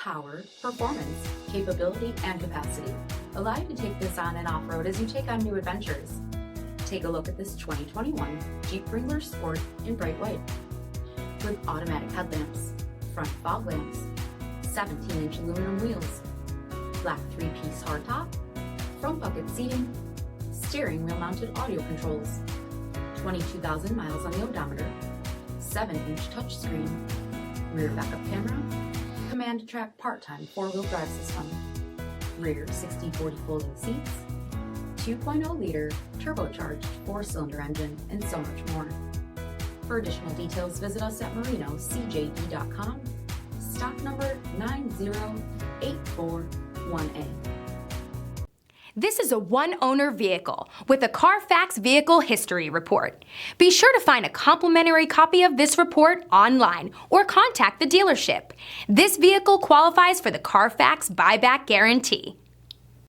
power, performance, capability, and capacity allow you to take this on and off-road as you take on new adventures. Take a look at this 2021 Jeep Wrangler Sport in bright white. With automatic headlamps, front fog lamps, 17-inch aluminum wheels, black 3-piece hardtop, front bucket seating, steering wheel mounted audio controls, 22,000 miles on the odometer, 7-inch touchscreen, rear backup camera, command track part-time 4-wheel drive system, rear 60/40 folding seats, 2.0-liter turbocharged 4-cylinder engine, and so much more. For additional details, visit us at marinocjd.com, stock number 90841A. This is a one-owner vehicle with a CARFAX Vehicle History Report. Be sure to find a complimentary copy of this report online or contact the dealership. This vehicle qualifies for the CARFAX Buyback Guarantee.